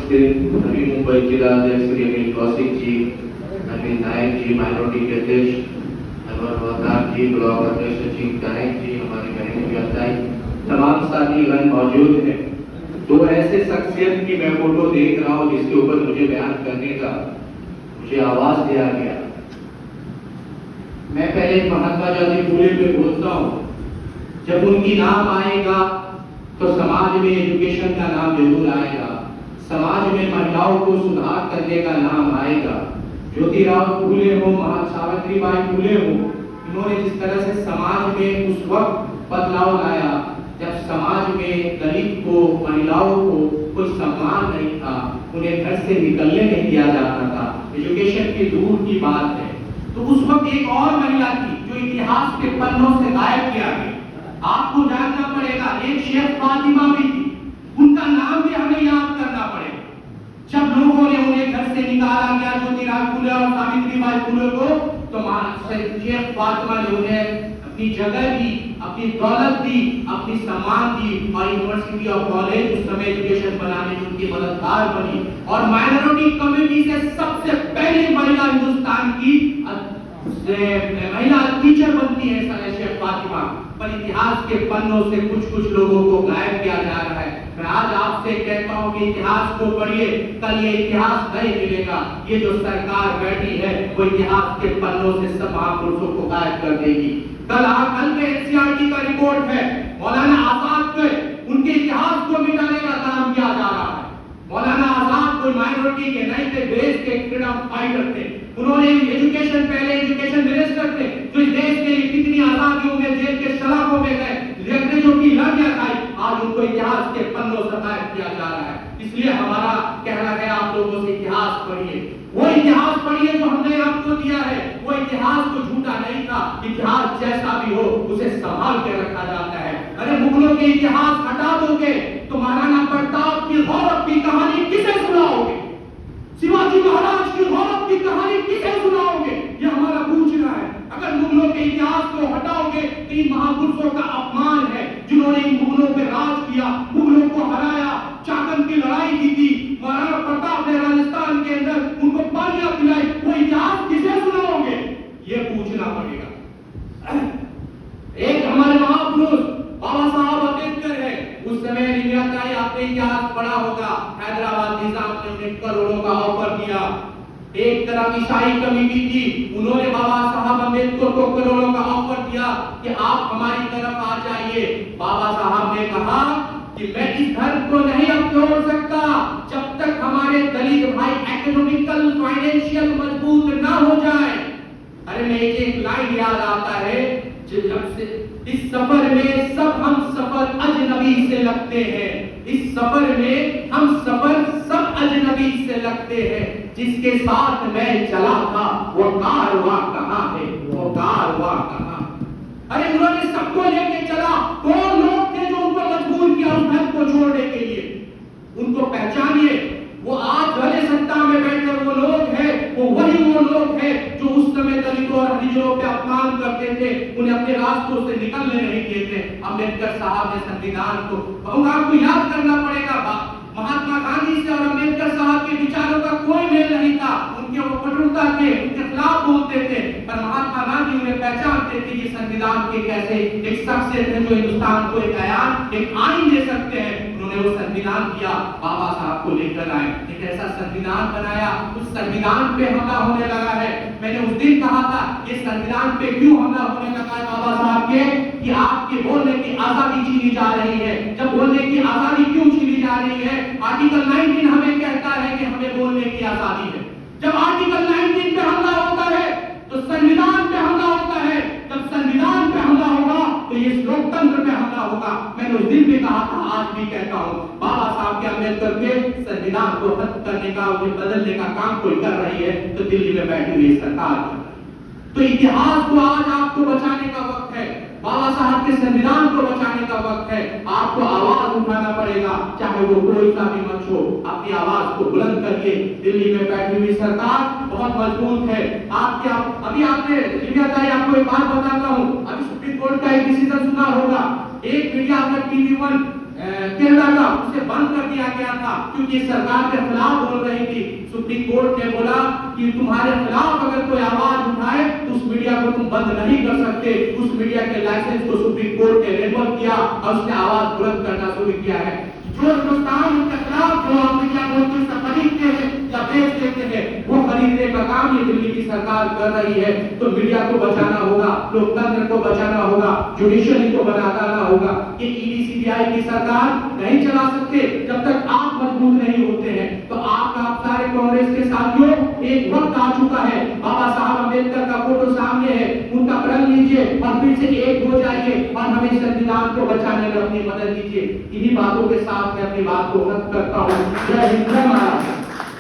उपस्थित नवी मुंबई जिला अध्यक्ष श्री अनिल कौशिक जी, नवीन नायक जी माइनॉरिटी के अध्यक्ष, अनवर वहादार जी ब्लॉक अध्यक्ष सचिन नायक जी, हमारी बहन व्यावसायी, तमाम साथीगण मौजूद हैं। तो ऐसे शख्सियत की मैं फोटो देख रहा हूँ जिसके ऊपर मुझे बयान करने का मुझे आवाज दिया गया। मैं पहले महात्मा गांधी फुले पे बोलता हूँ, जब उनकी नाम आएगा तो समाज में एजुकेशन का नाम जरूर आएगा, समाज में महिलाओं को सुधार करने का नाम आएगा। ज्योतिराव फूले हो, सावित्रीबाई फूले हो, इन्होंने जिस तरह से समाज में उस वक्त बदलाव लाया जब समाज में दलित को, महिलाओं को कोई सम्मान नहीं था, उन्हें घर से निकलने नहीं दिया जाता था, एजुकेशन की दूर की बात है। तो उस वक्त एक और महिला थी जो इतिहास के पन्नों से गायब किया गया। आपको जानना पड़ेगा, एक शेख फातिमा भी थी, उनका नाम भी हमें याद करना पड़ेगा। जब लोगों ने उन्हें घर से निकाला गया, ज्योतिराव फूले और सावित्रीबाई फूले को, तो शेख फातिमा ने उन्हें अपनी जगह दी, अपनी दौलत दी, अपनी सम्मान दी और यूनिवर्सिटी और कॉलेज उस समय एजुकेशन बनाने में उनकी मददगार बनी। और माइनॉरिटी कम्युनिटी से सबसे पहली महिला हिंदुस्तान की महिला टीचर बनती है शेख फातिमा। पर इतिहास के पन्नों से कुछ लोगों को गायब किया जा रहा है। मैं आज आपसे कहता हूं कि इतिहास को पढ़िए, कल ये इतिहास नहीं मिलेगा। ये जो सरकार बैठी है वो इतिहास के पन्नों से सब महापुरुषों को गायब कर देगी। कल के एनसीईआरटी का रिपोर्ट है, मौलाना आजाद के उनके इतिहास को मिटाने का काम किया जा रहा है। मौलाना आजाद कोई माइनॉरिटी के नहीं थे, देश के फ्रीडम फाइटर थे। उन्होंने एजुकेशन, पहले एजुकेशन मिनिस्टर थे, जो इस देश के लिए कितनी आजादियों में, जेल के सलाखों में गए, अंग्रेजों की लड़ाइयां खाई, आज उनको इतिहास के पन्नों से गायब किया जा रहा है। इसलिए हमारा कहना है आप लोगों से इतिहास पढ़िए, वो इतिहास पढ़िए जो हमने आपको दिया है। वो इतिहास तो झूठा नहीं था, इतिहास जैसा भी हो उसे संभाल के रखा जाता है। अरे मुगलों के इतिहास हटा दोगे तो महाराणा प्रताप की गौरव की कहानी किसे सुनाओगे? शिवाजी महाराज की गौरव की कहानी किसे सुनाओगे? ये हमारा पूछना है। अगर मुगलों के इतिहास को हटाओगे तो इन महापुरुषों का अपमान है जिन्होंने इन मुगलों पे राज किया, मुगलों को हराया, चाकन की लड़ाई जीती, महाराणा प्रताप ने राजस्थान के अंदर उनको पानियां पिलाई। वो इतिहास किसे सुनाओगे? ये पूछना पड़ेगा। एक हमारे महापुरुष बाबा साहब अम्बेडकर है। उस समय आपने इतिहास पढ़ा होगा, हैदराबाद निजाम ने उन्हें करोड़ों का ऑफर दिया। एक तरफ ईसाई कमेटी थी, उन्होंने बाबा साहब अम्बेडकर को करोड़ों का ऑफर दिया कि आप हमारी तरफ आ जाइए। बाबा साहब ने कहा कि मैं इस धर्म को नहीं अब तोड़ सकता जब तक हमारे दलित भाई इकोनॉमिकल फाइनेंशियल मजबूत ना हो जाए। अरे मैं एक लाइन याद आता है, जब से इस सफर में हम सफर अजनबी से लगते हैं, इस सफर में हम सफर सब अजनबी से लगते हैं। जिसके साथ मैं चला था वो कारवां कहाँ है, वो कारवां कहाँ? अरे उन्होंने सबको लेके चला। कौन लोग थे जो उनको मजबूर किया उस धर्म को छोड़ने के लिए? उनको पहचानिए। वो आज भले सत्ता में बैठकर वो लोग हैं, वो लोग हैं जो उस समय दलितों और हरिजनों पे अपमान करते थे, उन्हें अपने रास्तों से निकलने नहीं देते। अम्बेडकर साहब ने संविधान को, आपको याद करना पड़ेगा, महात्मा गांधी से और अम्बेडकर साहब के विचारों का कोई मेल नहीं था। उनके वो कटुता थे, उनके खिलाफ बोलते थे, पर महात्मा गांधी उन्हें पहचानते थे कि संविधान के कैसे एक शख्सियत है जो हिंदुस्तान को एक आईन दे सकते हैं। उन्होंने वो संविधान किया, बाबा साहब को लेकर आए, एक ऐसा संविधान बनाया। उस संविधान पे हमला होने लगा है। मैंने उस दिन कहा था ये संविधान पे क्यों हमला होने लगा है बाबा साहब के, कि आपके बोलने की आजादी छीनी जा रही है। जब बोलने की आजादी क्यों छीनी जा रही है? आर्टिकल 19 हमें कहता है कि हमें बोलने की आजादी है। जब आर्टिकल 19 पे हमला होता है तो संविधान पे हमला होता है। जब संविधान पे हमला होगा तो ये लोकतंत्र पे हमला होगा। मैंने उस दिन भी कहा था, आज भी कहता हूँ, बाबा साहब के अम्बेडकर के संविधान को रद्द करने का, उसे बदलने का काम कोई कर रही है तो दिल्ली में बैठी हुई सरकार कर रही है। तो इतिहास को आज आपको बचाने का वक्त है, बाबा साहब के संविधान को बचाने का वक्त है। आपको आवाज उठाना पड़ेगा, चाहे वो कोई सा भी मंच हो। अपनी आवाज को बुलंद करिए। दिल्ली में बैठी हुई सरकार बहुत मजबूत है। अभी आपने आपको एक बात बताता हूँ, अभी सुप्रीम कोर्ट का एक डिसीजन सुना होगा। एक मीडिया अगर टीवी 1 केरला का, उसे बंद कर दिया गया था क्योंकि सरकार के खिलाफ बोल रही थी। सुप्रीम कोर्ट ने बोला कि तुम्हारे खिलाफ अगर कोई आवाज उठाए तो उस मीडिया को तुम बंद नहीं कर सकते। उस मीडिया के लाइसेंस को सुप्रीम कोर्ट ने रिवोक किया और उसने आवाज बुलंद करना शुरू किया है। जो हिंदुस्तान के खिलाफ जो मीडिया को खरीदते हैं या बेच देते हैं, वो खरीदने का काम ये दिल्ली की सरकार कर रही है। तो मीडिया को बचाना होगा, लोकतंत्र को बचाना होगा, जुडिशरी को बनाना होगा। ये ईडी सीबीआई की सरकार नहीं चला सकते जब तक आप मजबूत नहीं होते हैं। तो आप सारे कांग्रेस के साथियों, एक वक्त आ चुका है, बाबा साहब अम्बेडकर का फोटो सामने है, उनका प्रण लीजिए और फिर से एक हो जाइए और हमें संविधान को बचाने में अपनी मदद कीजिए। इन्हीं बातों के साथ मैं अपनी बात को खत्म करता हूँ। जय हिंद, जय महाराष्ट्र।